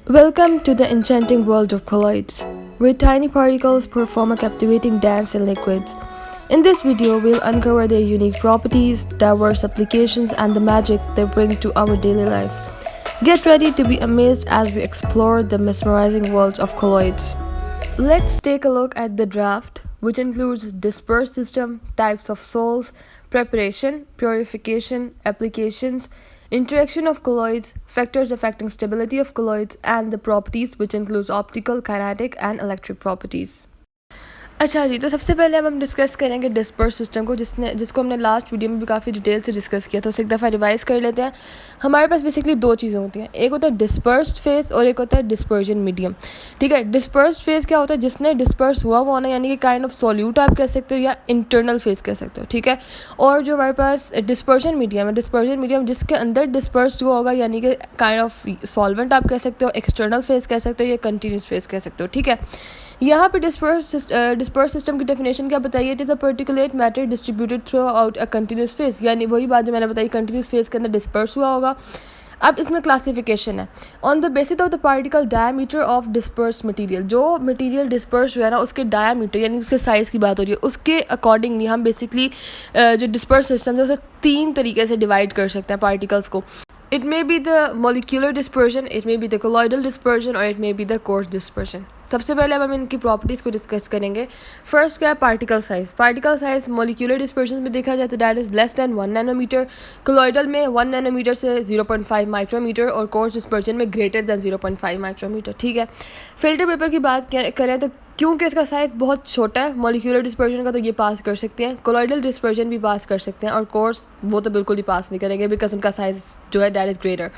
Welcome to the enchanting world of colloids, where tiny particles perform a captivating dance in liquids. In this video, we'll uncover their unique properties, diverse applications, and the magic they bring to our daily lives. Get ready to be amazed as we explore the mesmerizing world of colloids. Let's take a look at the draft, which includes dispersed system, types of sols, preparation, purification, applications, interaction of colloids, factors affecting stability of colloids, and the properties, which includes optical, kinetic, and electric properties. अच्छा जी, तो सबसे पहले अब हम discuss करेंगे disperse system को जिसको हमने लास्ट वीडियो में भी काफ़ी डिटेल से डिस्कस किया, तो उसे एक दफ़ा रिवाइज कर लेते हैं। हमारे पास बेसिकली दो चीज़ें होती हैं, एक होता है डिस्पर्स्ड फेज और एक होता है डिस्पर्जन मीडियम। ठीक है, डिस्पर्स्ड फेज क्या होता है? जिसने डिस्पर्स हुआ वो होना, यानी कि काइंड ऑफ सॉल्यूट आप कह सकते हो या इंटरनल फेज कह सकते हो। ठीक है, और जो हमारे पास डिस्पर्जन मीडियम है, डिस्पर्जन मीडियम जिसके अंदर डिस्पर्स्ड हुआ होगा, यानी कि काइंड ऑफ सॉल्वेंट आप कह सकते हो, एक्सटर्नल फेज कह सकते हो या कंटिन्यूस फेज कह सकते हो। ठीक है, यहाँ पे डिस्पर्स सिस्टम की डेफिनेशन क्या बताइए? It is a particulate matter distributed through out a continuous phase, यानी वही बात जो मैंने बताई, कंटिन्यूस फेज के अंदर डिस्पर्स हुआ होगा। अब इसमें क्लासिफिकेशन है on the basis of the particle diameter of disperse material. जो मटेरियल डिस्पर्स हुआ है ना, उसके डायमीटर यानी उसके साइज़ की बात हो रही है, उसके अकॉर्डिंगली हम बेसिकली जो डिस्पर्स सिस्टम है उसे तीन तरीके से डिवाइड कर सकते हैं पार्टिकल्स को। It may be the molecular dispersion, it may be the colloidal dispersion, or it may be the coarse dispersion. सबसे पहले अब हम इनकी प्रॉपर्टीज़ को डिस्कस करेंगे। फर्स्ट क्या है? Particle size. Particle size molecular dispersion में देखा जाए तो that is less than 1 nanometre, colloidal में 1 नैनोमीटर से 0.5 माइक्रोमीटर, और कोर्स डिस्पर्शन में ग्रेटर देन 0.5 माइक्रोमीटर। ठीक है, फिल्टर पेपर की बात करें तो क्योंकि इसका साइज़ बहुत छोटा है मोलिकुलर डिस्पर्शन का, तो ये पास कर सकते हैं, कोलॉइडल डिस्पर्शन भी पास कर सकते हैं, और कोर्स वो तो बिल्कुल ही पास नहीं करेंगे बिकॉज उनका साइज़ जो है that is greater.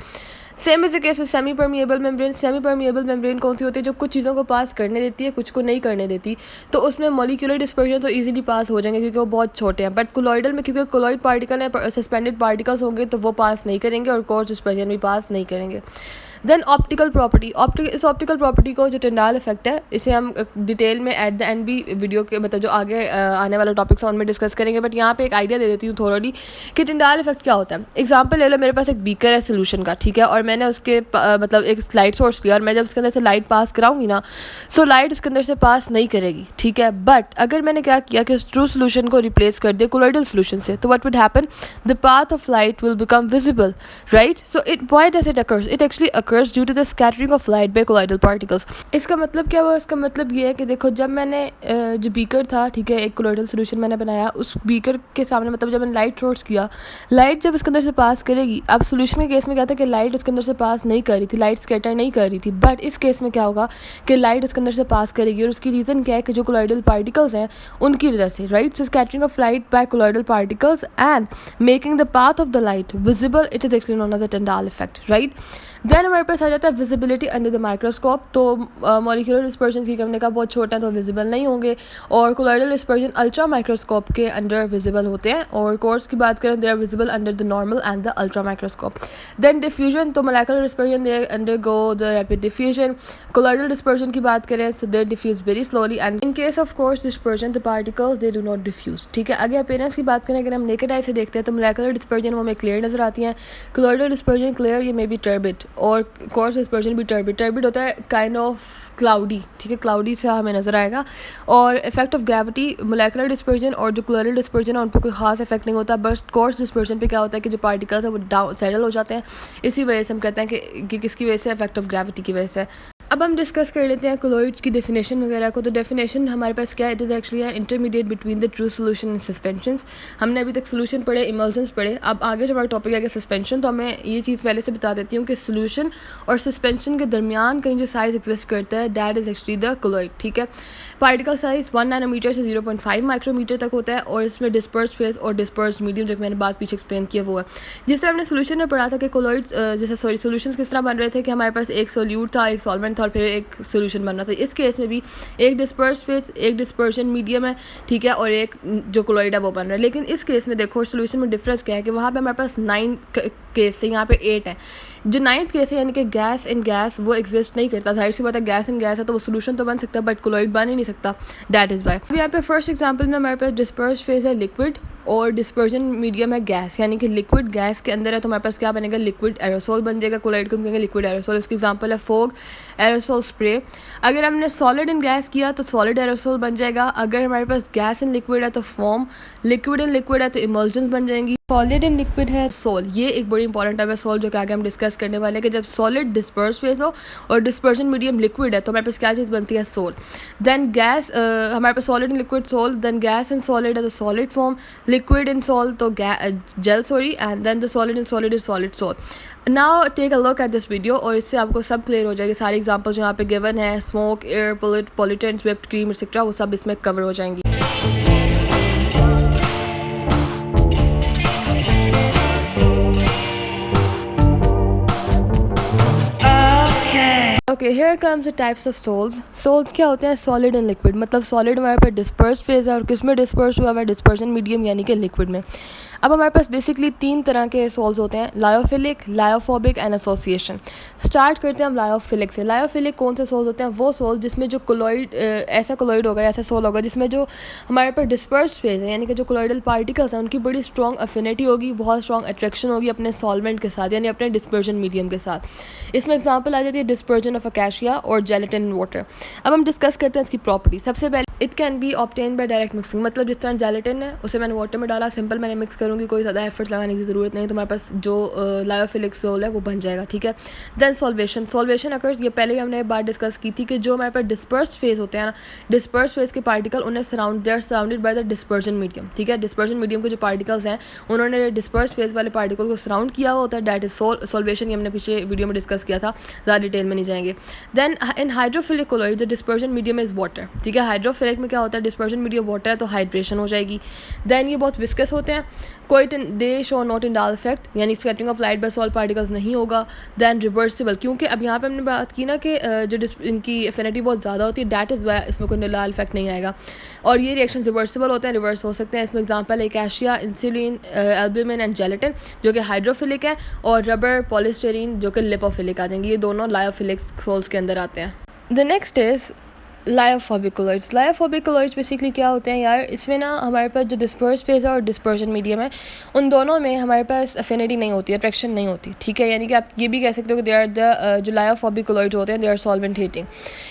Same is the case with semi permeable membrane. Semi permeable membrane कौन सी होती है? जो कुछ चीज़ों को पास करने देती है, कुछ को नहीं करने देती, तो उसमें मोलिकुलर डिस्पर्शन तो इजीली पास हो जाएंगे क्योंकि वो बहुत छोटे हैं। बट कोलॉइडल में क्योंकि कोलॉइड पार्टिकल है, सस्पेंडेड पार्टिकल्स होंगे, तो वो पास नहीं करेंगे और कोर्स डिस्पर्शन भी पास नहीं करेंगे। Then optical property. इस ऑप्टिकल प्रॉपर्टी को जो टिंडाल इफेक्ट है, इसे हम डिटेल में एट द एंड भी वीडियो के मतलब जो आगे आने वाला टॉपिक्स है उनमें डिस्कस करेंगे, बट यहाँ पे एक आइडिया दे देती हूँ थोड़ी कि टिंडाल इफेक्ट क्या होता है। एग्जाम्पल ले लो, मेरे पास एक बीकर है सोल्यूशन का, ठीक है, और मैंने उसके मतलब एक लाइट सोर्स लिया, और मैं जब उसके अंदर से लाइट पास कराऊंगी ना, सो लाइट उसके अंदर से पास नहीं करेगी। ठीक है, बट अगर मैंने क्या किया कि उस ट्रू सोल्यूशन को रिप्लेस कर दिया कोलॉइडल सोल्यूशन से, तो what would happen? The path of light will become visible, right? So it why does it occurs? It actually occurs due to the scattering of light by colloidal particles. इसका मतलब क्या हुआ? इसका मतलब ये है कि देखो, जब मैंने जो बीकर था, ठीक है, एक कोलॉइडल सोल्यूशन मैंने बनाया, उस बीकर के सामने मतलब जब मैंने लाइट सोर्स किया, लाइट जब उसके अंदर से पास करेगी, अब सोल्यूशन के केस में क्या था कि लाइट उसके अंदर से पास नहीं कर रही थी, लाइट स्कैटर नहीं कर रही थी, बट इस केस में क्या होगा कि लाइट उसके अंदर से पास करेगी, और उसकी रीज़न क्या है कि जो कोलॉइडल पार्टिकल्स हैं उनकी वजह से, right? So scattering of light by colloidal particles and making the path of the light visible, it is actually known as the Tyndall effect, right? Then हमारे पास आ जाता है विजिबिलिटी अंडर द माइक्रोस्कोप। तो मॉलिक्यूलर डिस्पर्शन की हमने कहा बहुत छोटा है तो विजिबल नहीं होंगे, और कोलॉइडल डिस्पर्शन अल्ट्रा माइक्रोस्कोप के अंडर विजिबल होते हैं, और कोर्स की बात करें they are visible under the normal and the ultra microscope. Then diffusion, तो molecular dispersion they undergo the rapid diffusion. Colloidal dispersion की बात करें तो they diffuse very slowly, and in case of coarse dispersion the particles they do not diffuse. ठीक है, आगे appearance की बात करें, अगर हम नेकेड आई से देखते हैं तो मोलेकुलर डिस्पर्शन वो हमें क्लियर नजर आती हैं, कोलॉइडल डिस्पर्शन क्लियर, ये मे बी टर्बिड, और कोर्स डिस्पर्शन भी टर्बिड। टर्बिड होता है काइंड ऑफ क्लाउडी, ठीक है, क्लाउडी सा हमें नजर आएगा। और effect of gravity, molecular dispersion और जो कोलॉइडल डिस्पर्शन है उन पर कोई खास इफेक्ट नहीं होता, बस कोर्स डिस्पर्शन पे क्या होता है कि जो पार्टिकल्स है वो डाउन सेटल हो जाते हैं, इसी वजह से हम कहते हैं कि किसकी वजह से? इफेक्ट ऑफ ग्रेविटी की वजह से। अब हम डिस्कस कर लेते हैं कोलॉइड्स की डेफिनेशन वगैरह को। तो डेफिनेशन हमारे पास क्या है? It is actually intermediate between the true solution and suspensions. हमने अभी तक सोल्यूशन पढ़े, इमल्शंस पढ़े, अब आगे जो हमारा टॉपिक है सस्पेंशन, तो मैं ये चीज़ पहले से बता देती हूँ कि सोल्यूशन और सस्पेंशन के दरमियान कहीं जो साइज एग्जिस्ट करता है that is actually the colloid. ठीक है, पार्टिकल साइज 1 नैनोमीटर से 0.5 माइक्रोमीटर तक होता है, और इसमें डिस्पर्स फेज और डिस्पर्स मीडियम जो मैंने बात पीछे एक्सप्लेन किया वो है। जिस तरह हमने सोल्यूशन में पढ़ा था कि कोलॉइड्स जैसे सोल्यूशन किस तरह बन रहे थे कि हमारे पास एक सोल्यूट था, एक सॉल्वेंट था, और फिर एक सोल्यूशन बनना था। इस केस में भी एक डिस्पर्स फेज, एक डिस्पर्शन मीडियम है, ठीक है, और एक जो कोलॉइड है वो बन रहा है। लेकिन इस केस में देखो सोल्यूशन में डिफरेंस क्या है कि वहाँ पे हमारे पास 9 केस से, यहाँ पे 8 है। जो 9th केस है यानी कि गैस इन गैस वो एग्जिस्ट नहीं करता। जाहिर सी बात है गैस इन गैस है तो वो सोल्यूशन तो बन सकता है बट कोलॉइड बन ही नहीं सकता। That is why. अब यहाँ पे फर्स्ट एग्जांपल में हमारे पास डिस्पर्स फेज है लिक्विड और डिस्पर्जन मीडियम है गैस, यानी कि लिक्विड गैस के अंदर है तो हमारे पास क्या बनेगा, लिक्विड एरोसोल बन जाएगा। कोलॉइड को हम कहेंगे लिक्विड एरोसोल। इसकी एग्जांपल है फोग, एरोसोल स्प्रे। अगर हमने सॉलिड इन गैस किया तो सॉलिड एरोसोल बन जाएगा। अगर हमारे पास गैस इन लिक्विड है तो फोम, लिक्विड इन लिक्विड है तो इमल्जन्स बन जाएंगी। सॉलिड इन लिक्विड है सोल। ये एक बड़ी इंपॉर्टेंट टर्म है सोल, जो कि आगे हम डिस्कस करने वाले हैं कि जब सॉलिड डिस्पर्स फेज हो और डिस्पर्जन मीडियम लिक्विड है तो हमारे पास क्या चीज़ बनती है, सोल। देन गैस, हमारे पास solid in liquid sol, then gas in solid है तो solid foam, liquid in sol तो gel sorry, and then the solid in solid is solid sol. Now take a look at this video और इससे आपको सब clear हो जाएगी। सारे एग्जांपल जो यहाँ पे गिवन है, smoke, air, pollutants, whipped cream etcetera, वो सब इसमें कवर हो जाएंगी। Okay, here comes the types of sols. Sols क्या होते हैं, सॉलिड एंड लिक्विड। मतलब सॉलिड हमारे पास डिस्पर्स फेज है और किस में डिस्पर्स हुआ है, डिस्पर्जन मीडियम यानी कि लिक्विड में। अब हमारे पास बेसिकली 3 तरह के सोल्स होते हैं, lyophilic, lyophobic and association. Start करते हैं हम लायोफिलिक से। लायोफिलिक कौन से सोल्स होते हैं, वो सोल्स जिसमें जो कोलॉइड ऐसा कोलॉइड होगा, ऐसा सोल होगा जिसमें जो हमारे पास डिस्पर्स फेज है यानी कि जो कोलॉइडल पार्टिकल्स हैं उनकी बड़ी स्ट्रॉन्ग अफिनिटी होगी, बहुत स्ट्रॉन्ग अट्रैक्शन होगी अपने सॉल्वेंट के साथ यानी अपने डिस्पर्जन मीडियम के साथ। इसमें एग्जाम्पल आ जाती है डिस्पर्जन ऑफ अकैशिया और जेलेटिन इन वाटर। अब हम डिस्कस करते हैं इसकी प्रॉपर्टी। सबसे पहले it can be obtain bye direct mixing, मतलब जिस तरह जेलेटिन है उसे मैंने वाटर में डाला, सिंपल मैंने मिक्स करूँगी, कोई ज़्यादा एफर्ट्स लगाने की ज़रूरत नहीं, तो हमारे पास जो लायोफिलिक सोल है वो बन जाएगा, ठीक है। देन सॉल्वेशन, सॉल्वेशन अकर्स, ये पहले भी हमने बात डिस्कस की थी कि जो हमारे पास डिस्पर्स फेज होते हैं ना, डिस्पर्स फेज के पार्टिकल उन्हें they are surrounded by the dispersion medium, ठीक है। डिस्पर्जन मीडियम के जो पार्टिकल्स हैं उन्होंने डिस्पर्स फेज वाले पार्टिकल को सराउंड किया हुआ होता है, दैट इज सॉल्वेशन। ये हमने पीछे वीडियो में डिस्कस किया था, ज़्यादा डिटेल में नहीं जाएंगे। Then in hydrophilic colloid the dispersion medium is water, ठीक है। हाइड्रोफिलिक में क्या होता है, डिस्पर्जन मीडियम वाटर है तो हाइड्रेशन हो जाएगी। देन ये बहुत विस्कस होते हैं, कोई दे शो नॉट इन डाल इफेक्ट यानी scattering of light bye salt particles नहीं होगा। देन रिवर्सिबल, क्योंकि अब यहाँ पे हमने बात की ना कि जो इनकी एफिनिटी बहुत ज़्यादा होती है, दैट इज़ वाई इसमें कोई डाल इफेक्ट नहीं आएगा और ये रिएक्शन रिवर्सिबल होते हैं, रिवर्स हो सकते हैं। इसमें एग्जांपल है casein, insulin, albumin and gelatin जो कि हाइड्रोफिलिक है, और रबर, पॉलिस्टीरीन जो कि लिपोफिलिक आ जाएंगे। ये दोनों लायोफिलिक सोल्स के अंदर आते हैं। The next is lyophobic colloids. Lyophobic colloids basically क्या होते हैं यार, इसमें ना हमारे पास जो डिस्पर्स फेज है और डिस्पर्जन मीडियम है उन दोनों में हमारे पास अफिनिटी नहीं होती, अट्रैक्शन नहीं होती, ठीक है। यानी कि आप ये भी कह सकते हो कि दे आर द जो लायोफोबिक कोलॉइड्स होते हैं दे आर सॉल्वेंट हीटिंग।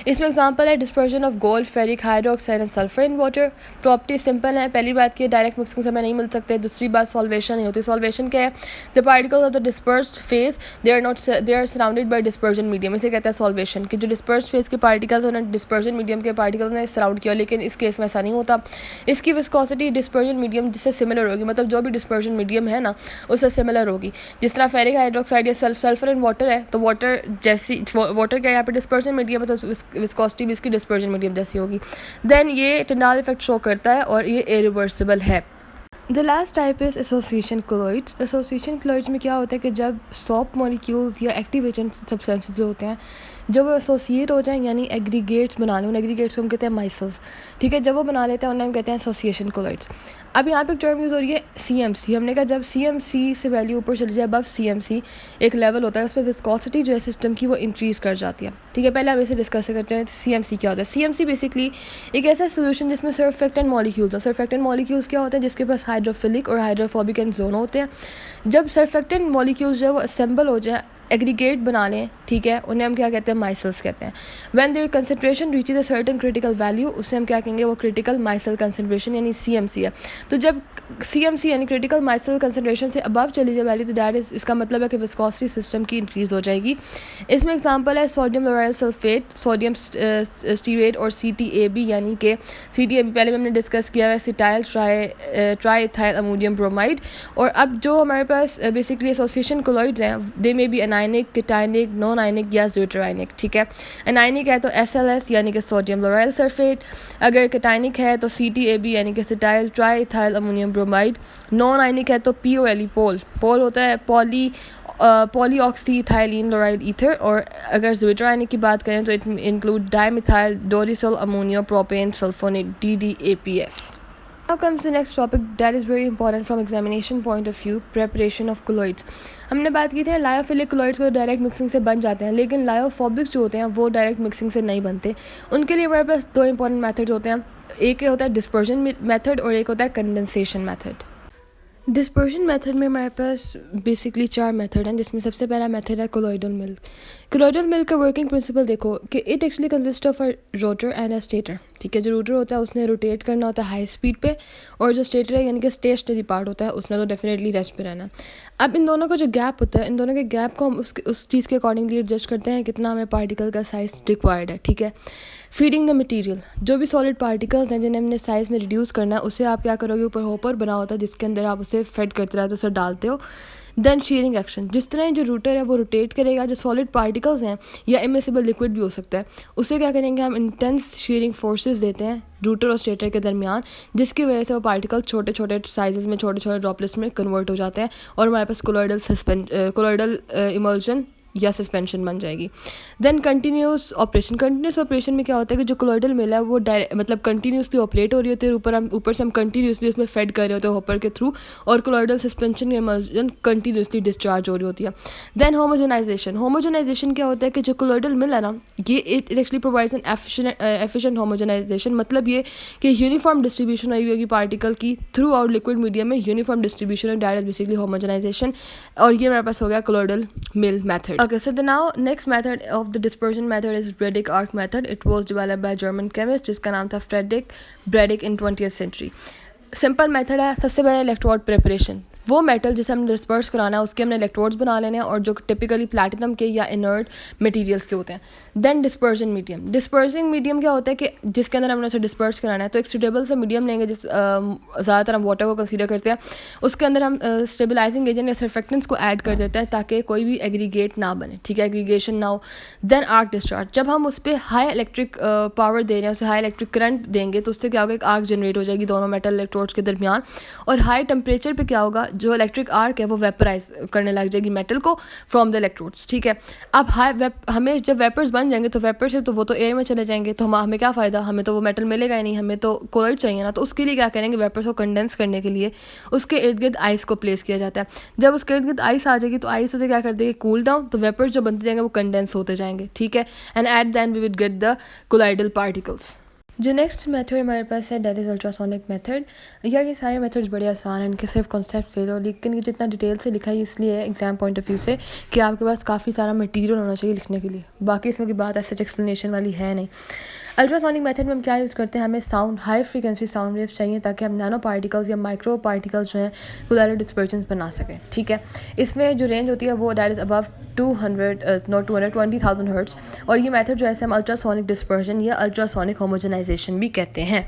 इसमें एग्जांपल है dispersion of gold, ferric hydroxide and sulphur in water. Property simple है, पहली बात की डायरेक्ट मिक्सिंग से हमें नहीं मिल सकते, दूसरी बात सॉल्वेशन नहीं होती। सॉल्वेशन क्या है, the particles of the dispersed phase they are surrounded by dispersion medium, इसे कहते हैं सॉल्वेशन। कि जो डिस्पर्स्ड फेज के पार्टिकल्स उन्हें डिस्पर्जन मीडियम के पार्टिकल्स ने सराउंड किया, लेकिन इस केस में ऐसा नहीं होता। इसकी विस्कोसिटी डिस्पर्जन मीडियम जिससे सिमिलर होगी, मतलब जो भी डिस्पर्जन मीडियम है ना उससे सिमिलर होगी। जिस तरह फेरिक हाइड्रोक्साइड या सल्फर एंड वाटर है तो वाटर जैसी, वाटर क्या यहाँ पे डिस्पर्जन मीडियम है तो विस्कोसिटी भी इसकी डिस्पर्जन मीडियम जैसी होगी। देन ये टिंडाल इफेक्ट शो करता है और ये इरिवर्सिबल है। The last type is association colloids. Association colloids में क्या होता है कि जब सॉफ्ट मॉलिक्यूल्स या एक्टिव एजेंट सब्सटेंसेस जो होते हैं जब वो एसोसिएट हो जाएं यानी एग्रीगेट्स बना लें, उन एग्रीगेट्स को हम कहते हैं माइसल्स, ठीक है। जब वो बना लेते हैं उन्हें हम कहते हैं एसोसिएशन कोलॉइड्स। अब यहाँ पे एक टर्म यूज़ हो रही है CMC। हमने कहा जब CMC से वैल्यू ऊपर चली जाए, अबव CMC एक लेवल होता है उस पर विस्कोसिटी जो है सिस्टम की वो इंक्रीज़ कर जाती है, ठीक है। पहले हम इसे डिस्कस करते हैं CMC क्या होता है। CMC बेसिकली एक ऐसा सोल्यूशन जिसमें सर्फेक्टेंट मॉलिक्यूल्स हो। सर्फेक्टेंट मॉलिक्यूल्स क्या होते हैं, जिसके पास हाइड्रोफिलिक और हाइड्रोफोबिक एंड जोन होते हैं। जब सर्फेक्टेंट मॉलिक्यूल्स जो है वो असेंबल हो जाए, एग्रीगेट बना लें, ठीक है, उन्हें हम क्या कहते हैं, माइसल्स कहते हैं। When there concentration reaches a certain critical value, उससे हम क्या कहेंगे, वो क्रिटिकल माइसल कंसंट्रेशन यानी CMC है। तो जब CMC यानी क्रिटिकल माइसल कंसंट्रेशन से अबव चली जाए वैल्यू तो दैट इज, इसका मतलब है कि विस्कोसिटी सिस्टम की इंक्रीज़ हो जाएगी। इसमें एग्जांपल है सोडियम लोराइल सल्फेट, सोडियम स्टीरेट और CTAB यानी कि CTAB पहले हमने डिस्कस किया है, सिटाइल ट्राईथाइल अमोनियम ब्रोमाइड। और अब जो हमारे पास बेसिकली एसोसिएशन कोलॉइड्स हैं दे में भी एनायनिक, केटायनिक, नॉन आयनिक या ज़्यूटरायनिक, ठीक है। एनायनिक है तो SLS यानी कि सोडियम लोराइल सल्फेट, अगर केटायनिक है तो CTAB यानी कि cetyl triethyl ammonium bromide, non ionic है तो POLE, पोल होता है पॉलीऑक्सीथाइलिन लोराइल ईथर। और अगर ज़्यूटरायनिक की बात करें तो it include dimethyl dodecyl ammonium propane sulfonate DDAPS। Now comes the next topic that is very important from examination point of view, preparation of colloids. हमने बात की थी लायोफिलिक colloids को डायरेक्ट मिक्सिंग से बन जाते हैं, लेकिन लायोफोबिक्स जो होते हैं वो डायरेक्ट मिक्सिंग से नहीं बनते. उनके लिए हमारे पास दो इंपॉर्टेंट मेथड होते हैं. एक होता है डिस्पर्जन मेथड और एक होता है कंडेंसेशन मेथड. डिस्पर्शन मेथड में हमारे पास बेसिकली 4 मेथड हैं, जिसमें सबसे पहला मेथड है कोलॉइडल मिल्क. कोलॉइडल मिल्क का वर्किंग प्रिंसिपल देखो कि it actually consist of a rotor and a stator. ठीक है, जो रोटर होता है उसने रोटेट करना होता है हाई स्पीड पे, और जो स्टेटर है यानी कि स्टेशनरी पार्ट होता है उसने तो डेफिनेटली रेस्ट पे रहना. अब इन दोनों का जो गैप होता है, इन दोनों के गैप को हम उस चीज़ के अकॉर्डिंगली एडजस्ट करते हैं कितना हमें पार्टिकल का साइज़ रिक्वायर्ड है. ठीक है, फीडिंग द मटेरियल, जो भी सॉलिड पार्टिकल्स हैं जिन्हें हमने साइज़ में रिड्यूस करना है उसे आप क्या करोगे, ऊपर होपर बना होता है जिसके अंदर आप उसे फेड करते रहते हो, उसे डालते हो. देन शीयरिंग एक्शन, जिस तरह जो रूटर है वो रोटेट करेगा, जो सॉलिड पार्टिकल्स हैं या इमिसिबल लिक्विड भी हो सकता है, उसे क्या करेंगे हम इंटेंस शीयरिंग फोर्सेस देते हैं रूटर और स्टेटर के दरमियान, जिसकी वजह से वो पार्टिकल छोटे छोटे साइजेस में, छोटे छोटे ड्रॉपलेट्स में कन्वर्ट हो जाते हैं और हमारे पास कोलॉइडल इमल्शन या सस्पेंशन बन जाएगी. देन कंटिन्यूस ऑपरेशन में क्या होता है कि जो कोलॉइडल मिल है वो मतलब कंटिन्यूसली ऑपरेट हो रही होती है, ऊपर से हम कंटिन्यूसली उसमें फेड कर रहे होते हैं हॉपर के थ्रू, और कोलॉइडल सस्पेंशन या इमल्शन कंटिन्यूसली डिस्चार्ज हो रही होती है. देन होमोजेनाइजेशन क्या होता है कि जो कोलॉइडल मिल है ना, ये it actually provides an efficient homogenisation. मतलब ये कि यूनिफॉर्म डिस्ट्रीब्यूशन आई होगी पार्टिकल की थ्रू आउट लिक्विड मीडियम में, uniform distribution and that is basically homogenisation, और ये हमारे पास हो गया colloidal mill method. Okay, so the now next method of the dispersion method is Bredig arc method. It was developed by German chemist जिसका नाम था Friedrich Bredig in 20th century. Simple method है. सबसे पहले इलेक्ट्रोड प्रिपरेशन, वो metal जिसे हमने disperse कराना है उसके हमने इलेक्ट्रोड्स बना लेने हैं, और जो टिपिकली प्लैटिनम के या इनर्ट मटेरियल्स के होते हैं. Then dispersion medium, dispersing medium क्या होता है कि जिसके अंदर हमने उसे डिस्पर्स कराना है, तो एक स्टेबल सा मीडियम लेंगे ज़्यादातर हम वाटर को कंसीडर करते हैं, उसके अंदर हम स्टेबलाइजिंग एजेंट या सर्फेक्टेंट्स को ऐड कर देते हैं ताकि कोई भी एग्रीगेट ना बने. ठीक है, एग्रीगेशन ना हो. देन आर्क डिस्चार्ज, जब हम उस पर हाई इलेक्ट्रिक पावर दे रहे हैं, उसे हाई इलेक्ट्रिक करंट देंगे तो उससे क्या होगा, एक आर्क जनरेट हो जाएगी दोनों मेटल इलेक्ट्रोड्स के दरमियान, और हाई टेम्परेचर पे क्या होगा, जो इलेक्ट्रिक आर्क है वो वेपराइज करने लग जाएगी मेटल को फ्रॉम द इलेक्ट्रोड्स. ठीक है, अब हमें जब वेपर्स बन जाएंगे तो वेपर से तो वो तो एयर में चले जाएंगे, तो हमें क्या फ़ायदा, हमें तो वो मेटल मिलेगा ही नहीं, हमें तो कोलॉइड चाहिए ना. तो उसके लिए क्या करेंगे, वेपर्स को कंडेंस करने के लिए उसके इर्द गिर्द आइस को प्लेस किया जाता है. जब उसके इर्द गिर्द आइस आ जाएगी तो आइस उसे क्या कर देगी, कूल डाउन, तो वेपर्स जो बनते जाएंगे वो कंडेंस होते जाएंगे. ठीक है, and at the end we will get the colloidal particles. जो नेक्स्ट मेथड हमारे पास है दैट इज़ अल्ट्रासोनिक मेथड. यार ये सारे मेथड्स बड़े आसान हैं, इनके सिर्फ कॉन्सेप्ट ले लो, लेकिन ये जितना डिटेल से लिखा है इसलिए एग्जाम पॉइंट ऑफ व्यू से कि आपके पास काफ़ी सारा मटेरियल होना चाहिए लिखने के लिए. बाकी इसमें की बात ऐसे एक्सप्लेनेशन वाली है नहीं. अल्ट्रासोनिक मेथड में हम क्या यूज़ करते हैं, हमें sound high frequency sound waves चाहिए ताकि हम नैनो पार्टिकल्स या माइक्रो पार्टिकल्स जो हैं कोलॉइडल डिस्पर्जन बना सकें. ठीक है, इसमें जो रेंज होती है वो दैट इज़ अबव 20,000 हर्ट्ज, और ये मेथड जो है हम अल्ट्रासोनिक डिस्पर्जन या अल्ट्रासोनिक होमोजेनाइजेशन भी कहते हैं.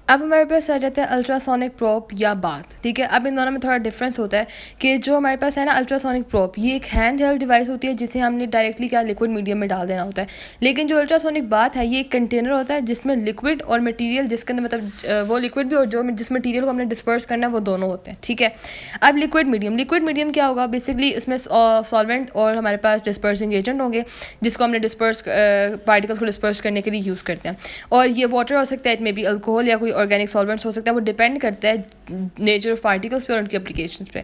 अब हमारे पास आ जाता है अल्ट्रासोनिक प्रोब या बाथ. ठीक है, अब इन दोनों में थोड़ा डिफरेंस होता है कि जो हमारे पास है ना अल्ट्रासोनिक प्रोब, ये एक हैंड हेल्ड डिवाइस होती है जिसे हमने डायरेक्टली क्या लिक्विड मीडियम में डाल देना होता है. लेकिन जो अल्ट्रासोनिक बाथ है ये एक कंटेनर होता है जिसमें लिक्विड और मटीरियल, जिसके अंदर मतलब वो लिक्विड भी और जो जिस मटीरियल को हमने डिस्पर्स करना है वो दोनों होते हैं. ठीक है, अब लिक्विड मीडियम क्या होगा, बेसिकली इसमें सॉल्वेंट और हमारे पास डिस्पर्सिंग एजेंट होंगे जिसको हमने डिस्पर्स पार्टिकल्स को डिस्पर्स करने के लिए यूज़ करते हैं. और ये वाटर हो सकता है, इट मे बी अल्कोहल या कोई ऑर्गेनिक सॉल्वेंट्स हो सकता है, वो डिपेंड करता है नेचर ऑफ पार्टिकल्स पे और उनकी एप्लीकेशंस पे.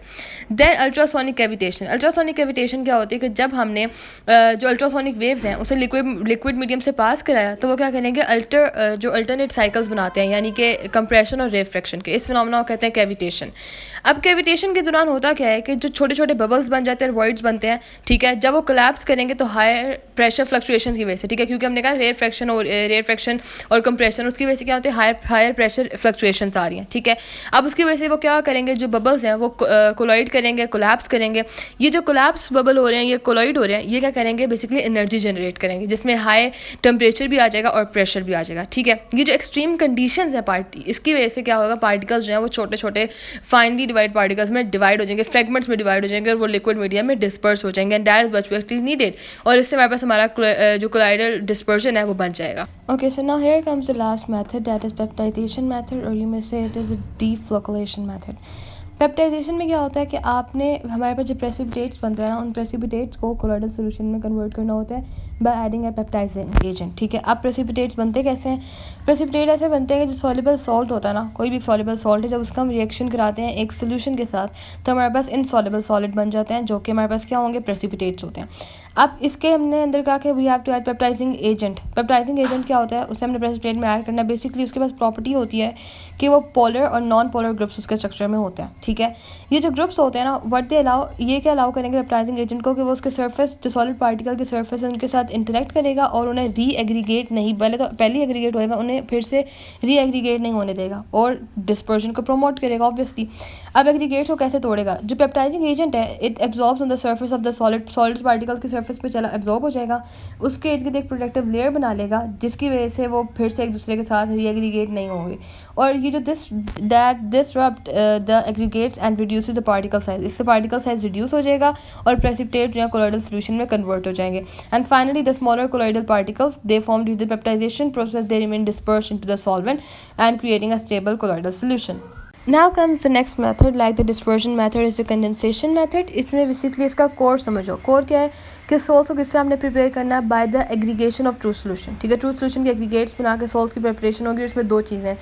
देन अल्ट्रासोनिक कैविटेशन क्या होती है कि जब हमने जो अल्ट्रासोनिक वेव्स हैं उसे लिक्विड मीडियम से पास कराया तो वो क्या करेंगे, जो अल्टरनेट साइकिल्स बनाते हैं, यानी कि कंप्रेशन और रेफ्रैक्शन के. इस फिनोमेना को कहते हैं कैविटेशन. अब कैविटेशन के दौरान होता क्या है कि जो छोटे छोटे बबल्स बन जाते हैं, वॉइड्स बनते हैं. ठीक है, जब वो कोलैप्स करेंगे तो हायर प्रेशर फ्लक्चुएशन की वजह से, ठीक है, क्योंकि हमने कहा रेफ्रैक्शन और कंप्रेशन, उसकी वजह से क्या होते हैं, हायर प्रेशर फ्लक्चुएशंस आ रही हैं. ठीक है, अब उसकी वजह से वो क्या करेंगे, जो बबल्स हैं वो कोलॉइड करेंगे, कोलैप्स करेंगे. ये जो कोलैप्स बबल हो रहे हैं, ये कोलॉइड हो रहे हैं, ये क्या करेंगे, बेसिकली एनर्जी जनरेट करेंगे जिसमें हाई टेम्परेचर भी आ जाएगा और प्रेशर भी आ जाएगा. ठीक है, ये जो एक्सट्रीम कंडीशंस है इसकी वजह से क्या होगा, पार्टिकल्स जो हैं वो छोटे छोटे फाइनली डिवाइड पार्टिकल्स में डिवाइड हो जाएंगे, फ्रेगमेंट्स में डिवाइड हो जाएंगे और वो लिक्विड मीडियम में डिस्पर्स हो जाएंगे. And that is what we actually needed, और इससे हमारे पास हमारा जो कोलॉइडल डिस्पर्शन है वो बन जाएगा. Okay, so now here comes the last method that is peptization method, और you may say it is a deflocculation method. Peptization में क्या होता है कि आपने हमारे पास जो प्रेसिपिटेट्स बनते हैं ना, उन प्रेसिपिटेट्स को कोलॉइडल सॉल्यूशन में कन्वर्ट करना होता है by adding A peptising agent. ठीक है, अब प्रेसिपिटेट्स बनते कैसे हैं? प्रेसिपिटेट ऐसे बनते हैं कि जो सॉल्युबल सॉल्ट होता है ना, कोई भी सॉल्युबल सॉल्ट है, जब उसका हम रिएक्शन कराते हैं एक सोल्यूशन के साथ तो हमारे पास इनसॉल्युबल सॉलिड बन जाते हैं, जो कि हमारे पास क्या होंगे? प्रेसिपिटेट्स होते हैं। अब इसके हमने अंदर कहा कि we have to add peptizing agent. Peptizing agent क्या होता है? उसे हमने प्रेसिपिटेट में ऐड करना है। बेसिकली उसके पास प्रॉपर्टी होती है कि वो पोलर और नॉन पोलर ग्रुप्स उसके स्ट्रक्चर में होते हैं। ठीक है, ये जो ग्रुप्स होते हैं ना, व्हाट दे अलाउ, ये क्या अलाउ करेंगे पेप्टाइजिंग एजेंट को कि वो उसके सरफेस, जो सॉलिड पार्टिकल के सरफेस है उनके साथ इंटरेक्ट करेगा और उन्हें री एग्रीगेट नहीं, पहले एग्रीगेट होएगा, उन्हें फिर से री एग्रीगेट नहीं होने देगा और डिस्पर्जन को प्रमोट करेगा ऑब्वियसली। अब एग्रीगेट्स को कैसे तोड़ेगा? जो पेप्टाइजिंग एजेंट है it absorbs on the surface of the solid particle के सरफेस पे चला एब्जॉर्ब हो जाएगा, उसके इर्द गिर्द एक प्रोटेक्टिव लेयर बना लेगा जिसकी वजह से वो फिर से एक दूसरे के साथ री एग्रीगेट नहीं होंगे। और ये जो disrupt the aggregates and reduces the particle size, इससे पार्टिकल साइज रिड्यूस हो जाएगा और प्रेसिपिटेट या कोलॉइडल सॉल्यूशन में कन्वर्ट हो जाएंगे। And finally the smaller colloidal particles they form due the peptization process, they remain dispersed into the solvent and creating a stable colloidal solution. Now comes the next method, like the dispersion method is the condensation method. इसमें basically इसका core समझो। Core क्या है कि souls को किस तरह हमने प्रिपेयर करना है? By the aggregation of true solution. ठीक है, ट्रू सोल्यूशन के एग्रीगेट्स बना के सोल्स की प्रिपरेशन होगी। उसमें दो चीज़ें,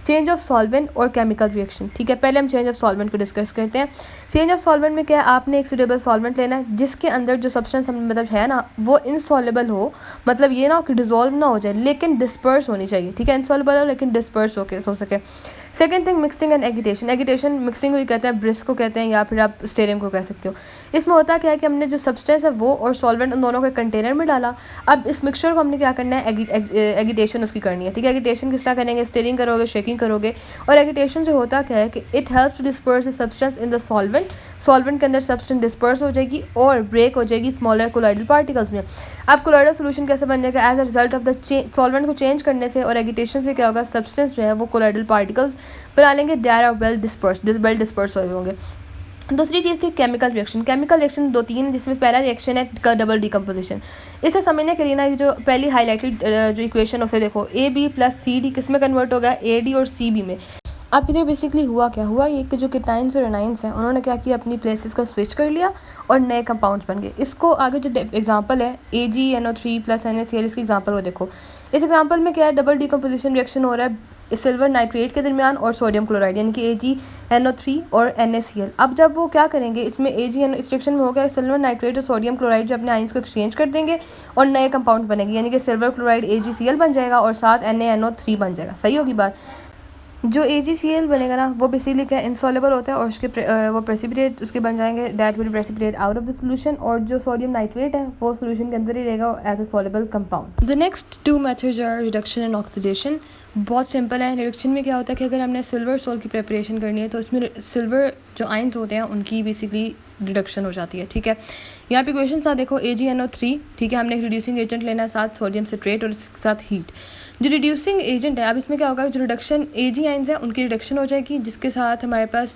चेंज ऑफ सॉल्वेंट और केमिकल रिएक्शन। ठीक है, पहले हम चेंज ऑफ सॉल्वेंट को डिस्कस करते हैं। चेंज ऑफ सॉल्वेंट में क्या है? आपने एक सुटेबल सॉल्वेंट लेना है जिसके अंदर जो सब्सटेंस मतलब है ना वो इनसॉल्युबल हो, मतलब ये ना हो कि डिजोल्व ना हो जाए लेकिन डिस्पर्स होनी चाहिए। ठीक है, इनसॉल्युबल हो लेकिन डिस्पर्स हो सके। Second thing, mixing and agitation. Agitation mixing को कहते हैं, ब्रिस्क को कहते हैं, या फिर आप स्टेरिंग को कह सकते हो। इसमें होता क्या है कि हमने जो सब्सटेंस है वो और सॉल्वेंट उन दोनों के कंटेनर में डाला। अब इस मिक्सचर को हमने क्या करना है? एगिटेशन उसकी करनी है। ठीक है, एगिटेशन किस तरह करेंगे? स्टेरिंग करोगे, शेकिंग करोगे। और एगिटेशन से होता क्या है कि it helps to disperse the substance in the solvent. Solvent के अंदर सब्सटेंस डिस्पर्स हो जाएगी और ब्रेक हो जाएगी स्मॉलर कोलॉइडल पार्टिकल्स में। अब कोलॉइडल सॉल्यूशन कैसे बन जाएगा? As a result of the solvent को चेंज करने से और एगिटेशन से क्या होगा? सब्सटेंस जो है वो कोलॉइडल पार्टिकल्स बना लेंगे, डेयर और वेल डिस्पर्स हुए होंगे। दूसरी चीज़ थी केमिकल रिएक्शन। केमिकल रिएक्शन दो तीन, जिसमें पहला रिएक्शन है डबल डिकम्पोजिशन। इसे समझने के लिए ना ये जो पहली हाईलाइटेड जो इक्वेशन उसे देखो, A B plus C D किस में कन्वर्ट होगा? ए डी और सी बी में। अब इधर बेसिकली हुआ क्या? हुआ ये कि जो किटाइंस और एनाइंस हैं उन्होंने क्या किया? अपनी प्लेसेस को स्विच कर लिया और नए कंपाउंड्स बन गए। इसको आगे जो एग्जांपल है AgNO3 प्लस NaCl, इसकी एग्जांपल को देखो। इस एग्जांपल में क्या है? डबल डिकम्पोजिशन रिएक्शन हो रहा है सिल्वर नाइट्रेट के दरमियान और सोडियम क्लोराइड, यानी कि AgNO3 और NaCl। अब जब वो क्या करेंगे, इसमें इस रिएक्शन में होगा सिल्वर नाइट्रेट और सोडियम क्लोराइड जो अपने आइंस को एक्सचेंज कर देंगे और नए कंपाउंड बनेंगे, यानी कि सिल्वर क्लोराइड AgCl बन जाएगा और साथ NaNO3 बन जाएगा। सही होगी बात? जो AgCl बनेगा ना वो बेसिकली क्या इनसॉल्युबल होता है और उसके वो प्रेसिपिटेट उसके बन जाएंगे, that will precipitate out of the solution. और जो सोडियम नाइट्रेट है वो सॉल्यूशन के अंदर ही रहेगा as a soluble compound. The next two methods are reduction and oxidation. बहुत सिंपल है। रिडक्शन में क्या होता है कि अगर हमने सिल्वर सोल की प्रिपरेशन करनी है तो इसमें सिल्वर जो आइंस होते हैं उनकी बेसिकली रिडक्शन हो जाती है। ठीक है, यहाँ पे क्वेश्चन सा देखो, AgNO3। ठीक है, हमने एक रिड्यूसिंग एजेंट लेना है, साथ सोडियम सिट्रेट और इसके साथ हीट। जो रिड्यूसिंग एजेंट है, अब इसमें क्या होगा? जो रिडक्शन Ag आइंस है उनकी रिडक्शन हो जाएगी, जिसके साथ हमारे पास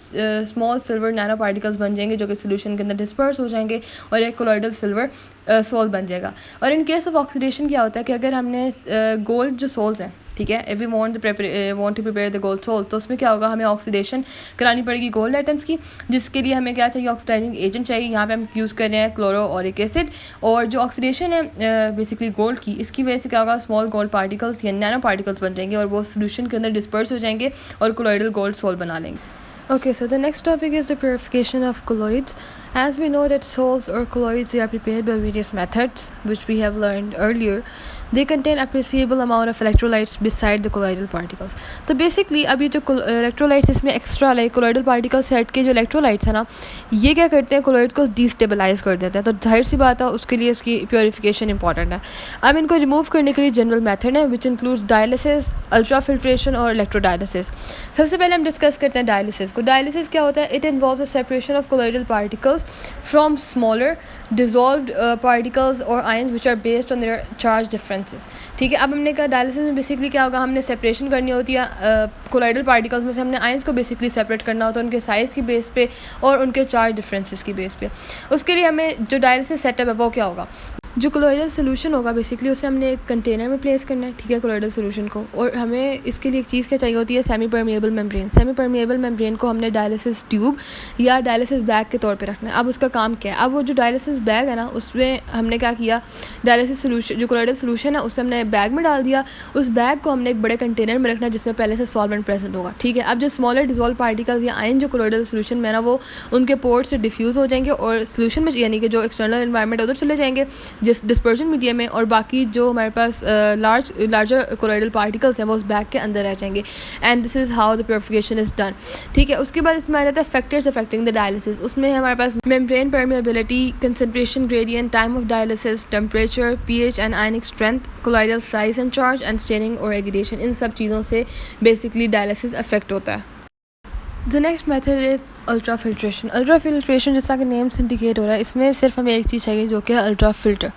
स्मॉल सिल्वर नैनो पार्टिकल्स बन जाएंगे जो कि सोल्यूशन के अंदर डिस्पर्स हो जाएंगे और एक कोलॉइडल सिल्वर सोल बन जाएगा। और इन केस ऑफ ऑक्सीडेशन क्या होता है कि अगर हमने गोल्ड जो सोल्स हैं, ठीक है, if we want to prepare the gold sol, तो उसमें क्या होगा? हमें ऑक्सीडेशन करानी पड़ेगी गोल्ड आइटम्स की, जिसके लिए हमें क्या चाहिए? ऑक्सीडाइजिंग एजेंट चाहिए। यहाँ पे हम यूज़ कर रहे हैं क्लोरोओरिक एसिड। और जो ऑक्सीडेशन है बेसिकली गोल्ड की, इसकी वजह से क्या होगा? स्मॉल गोल्ड पार्टिकल्स या नैनो पार्टिकल्स बन जाएंगे और वो सोल्यूशन के अंदर डिस्पर्स हो जाएंगे और कोलॉइडल गोल्ड सोल बना लेंगे। Okay, so the next topic is the purification of colloids. As we know that sols or colloids, they are prepared by various methods, which we have learned earlier. They contain appreciable amount of electrolytes beside the colloidal particles. तो basically अब ये जो electrolytes इसमें extra like colloidal particles set के जो electrolytes है ना, ये क्या करते हैं? colloid को destabilize कर देते हैं। तो जाहिर सी बात है उसके लिए इसकी purification important है। अब इनको remove करने के लिए general method है which includes dialysis, ultrafiltration और electrodialysis। सबसे पहले हम डिस्कस करते हैं डायलिसिस को। डायलिसिस क्या होता है? It involves the separation of colloidal particles from smaller dissolved particles और ions which are based on their charge differences. ठीक है, अब हमने कहा डायलिसिस में बेसिकली क्या होगा? हमने सेपरेशन करनी होती है कोलॉइडल पार्टिकल्स में से, हमने आयंस को बेसिकली सेपरेट करना होता है उनके साइज़ की बेस पे और उनके चार्ज डिफरेंसेस की बेस पे। उसके लिए हमें जो डायलिसिस सेटअप है वो क्या होगा? जो कोलॉइडल सोल्यूशन होगा बेसिकली उसे हमने एक कंटेनर में प्लेस करना है, ठीक है, कोलॉइडल सोल्यूशन को। और हमें इसके लिए एक चीज़ क्या चाहिए होती है, semi permeable membrane. Semi permeable membrane को हमने डायलिसिस ट्यूब या डायलिसिस बैग के तौर पे रखना है। अब उसका काम क्या है, अब वो जो डायलिसिस बैग है ना, उसमें हमने क्या किया, डायलिसिस सोल्यूशन जो कोलॉइडल सोल्यूशन है उसे हमने बैग में डाल दिया। उस बैग को हमने एक बड़े कंटेनर में रखना है जिसमें पहले से सॉल्वेंट प्रेजेंट होगा, ठीक है। अब जो स्मॉलर डिजोल्व पार्टिकल्स या आयन जो कोलॉइडल सोल्यूशन में ना, वो उनके पोर्ट से डिफ्यूज़ हो जाएंगे और सोल्यूशन में यानी कि जो एक्सटर्नल एनवायरनमेंट उधर चले जाएंगे जिस डिस्पर्जन मीडियम में, और बाकी जो हमारे पास लार्जर कोलॉइडल पार्टिकल्स हैं वो उस बैग के अंदर रह जाएंगे। And this is how the purification is done, ठीक है। उसके बाद इसमें आ जाता है फैक्टर्स अफेक्टिंग द डायलिसिस। उसमें हमारे पास membrane permeability, concentration gradient, time of dialysis, temperature, pH and ionic strength, colloidal size and charge and staining और एग्रीडेशन, इन सब चीज़ों से बेसिकली डायलिसिस अफेक्ट होता है। The next method is ultra filtration. Ultra filtration जैसा कि नेम से इंडिकेट हो रहा है, इसमें सिर्फ हमें एक चीज़ चाहिए जो कि है अल्ट्रा फिल्टर,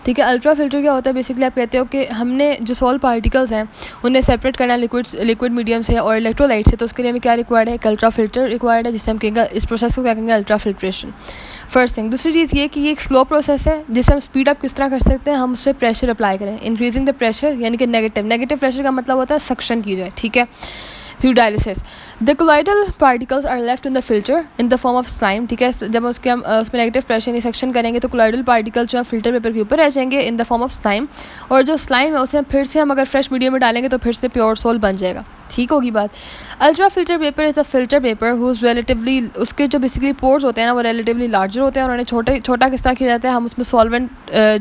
ठीक है। अल्ट्रा फिल्टर क्या होता है, बेसिकली आप कहते हो कि हमने जो सॉल्ट पार्टिकल्स हैं उन्हें सेपरेट करना है लिक्विड मीडियम से और इलेक्ट्रोलाइट से, तो उसके लिए हमें क्या रिक्वायर्ड है, एक अल्ट्रा फिल्टर रिक्वायर्ड है, जिससे हम कहेंगे इस प्रोसेस को क्या कहेंगे, अल्ट्रा फिल्ट्रेशन। First thing. दूसरी चीज़ ये कि ये एक स्लो प्रोसेस है जिसे हम स्पीड अप किस तरह कर सकते हैं, हम उस पर प्रेशर अप्लाई करें, इंक्रीजिंग द प्रेशर, यानी कि नेगेटिव प्रेशर का मतलब होता है सक्शन की जाए, ठीक है, through dialysis. The colloidal particles are left in the filter in the form of slime, ठीक है। जब हम उसमें नेगेटिव प्रेशर सेक्शन करेंगे तो कोलॉइडल पार्टिकल्स जो है फिल्टर पेपर के ऊपर रह जाएंगे इन द फॉर्म ऑफ स्लाइम, और जो स्लाइम है उसे फिर से हम अगर फ्रेश मीडियम में डालेंगे तो फिर से प्योर सोल बन जाएगा, ठीक होगी बात। Ultra filter paper is a filter paper whose relatively, उसके जो बेसिकली पोर्स होते हैं ना वो रिलेटिवली लार्जर होते हैं, और उन्हें छोटा किस तरह किया जाता है, हम उसमें सॉल्वेंट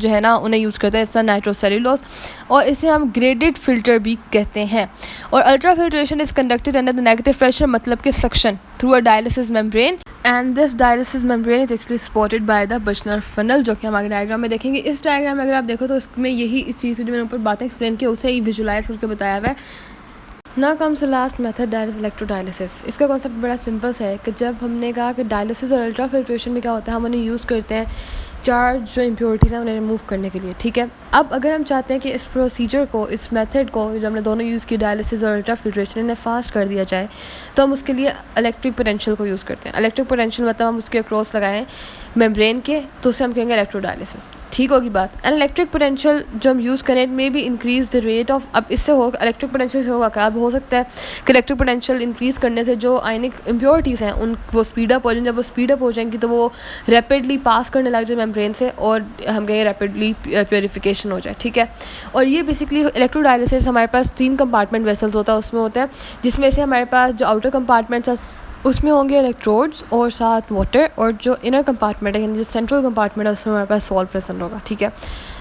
जो है ना उन्हें यूज़ करते हैं, इस तरह नाइट्रोसेल्यूलोज, और इसे हम ग्रेडेड फिल्टर भी कहते हैं। और ultra filtration is conducted under the negative pressure, मतलब कि suction, through a dialysis membrane, and this dialysis membrane is actually supported by the Buchner funnel, जो कि हम आगे डायग्राम में देखेंगे। इस डायग्राम में अगर आप देखो तो इसमें यही इस चीज़ की जो मैंने ऊपर बातें एक्सप्लेन की उसे ही विजुलाइज करके बताया हुआ है। ना comes the last method, that is electrodialysis. इसका कॉन्सेप्ट बड़ा सिंपल है कि जब हमने कहा कि डायलिसिस और अल्ट्रा फिल्ट्रेशन में क्या होता है, हम उन्हें यूज़ करते हैं चार्ज जो इम्प्योरिटीज़ हैं उन्हें रिमूव करने के लिए, ठीक है। अब अगर हम चाहते हैं कि इस प्रोसीजर को, इस मेथड को, जो हमने दोनों यूज़ की डायलिसिस और अल्ट्रा फिल्ट्रेशन, इन्हें फास्ट कर दिया जाए, तो हम उसके लिए इलेक्ट्रिक पोटेंशियल को यूज़ करते हैं। इलेक्ट्रिक पोटेंशियल मतलब हम उसके अक्रॉस लगाएं मेम्ब्रेन के, तो उसे हम कहेंगे इलेक्ट्रोडायलिसिस, ठीक होगी बात। एंड इलेक्ट्रिक पोटेंशियल जो हम यूज़ करें may be increase the rate of, अब इससे होगा इलेक्ट्रिक पोटेंशियल से होगा क्या, अब हो सकता है कि इलेक्ट्रिक पोटेंशियल इंक्रीज़ करने से जो आयनिक इम्प्योरिटीज़ हैं उन वो स्पीडअप हो जाएंगे। जब वो स्पीडअप हो जाएंगी तो वो रैपिडली पास करने लग जाए मेम्ब्रेन से, और हम कहेंगे रैपिडली प्योरीफिकेशन हो जाए, ठीक है। और ये बेसिकली इलेक्ट्रोडायलिसिस हमारे पास 3 कंपार्टमेंट वेसल्स होता है, उसमें होता है, जिसमें से हमारे पास जो आउटर कंपार्टमेंट्स है उसमें होंगे इलेक्ट्रोड्स और साथ वाटर, और जो इनर कंपार्टमेंट है यानी जो सेंट्रल कंपार्टमेंट है उसमें हमारे पास सॉल्ट प्रेजेंट होगा, ठीक है।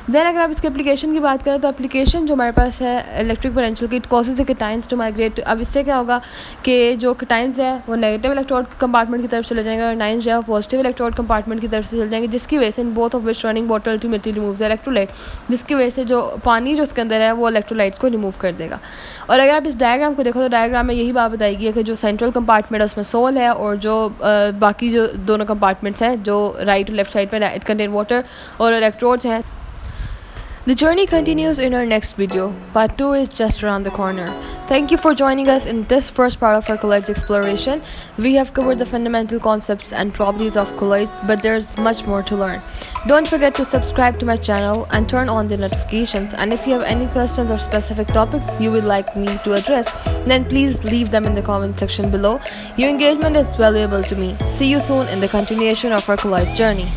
देन अगर आप इसके एप्लीकेशन की बात करें तो एप्लीकेशन जो हमारे पास है इलेक्ट्रिक पोटेंशियल की, it causes the cations to migrate. अब इससे क्या होगा कि जो कैटायंस है वो नेगेटिव इलेक्ट्रोड कंपार्टमेंट की तरफ चले जाएंगे और नाइन्स जो है पॉजिटिव इलेक्ट्रोड कंपार्टमेंट की तरफ से चले जाएंगे, जिसकी वजह से in both of which running water ultimately removes electrolyte, जिसकी वजह से जो पानी जो उसके अंदर है वो इलेक्ट्रोलाइट्स को रिमूव कर देगा। और अगर आप इस डायग्राम को देखो तो डायग्राम में यही बात बताएगी कि जो सेंट्रल कंपार्टमेंट है उसमें सोल है, और जो बाकी जो दोनों कंपार्टमेंट्स हैं जो राइट और लेफ्ट साइड पर इट कंटेन वाटर और इलेक्ट्रोड्स हैं। The journey continues in our next video. Part 2 is just around the corner. Thank you for joining us in this first part of our colloids exploration. We have covered the fundamental concepts and properties of colloids, but there's much more to learn. Don't forget to subscribe to my channel and turn on the notifications. And if you have any questions or specific topics you would like me to address, then please leave them in the comment section below. Your engagement is valuable to me. See you soon in the continuation of our colloid journey.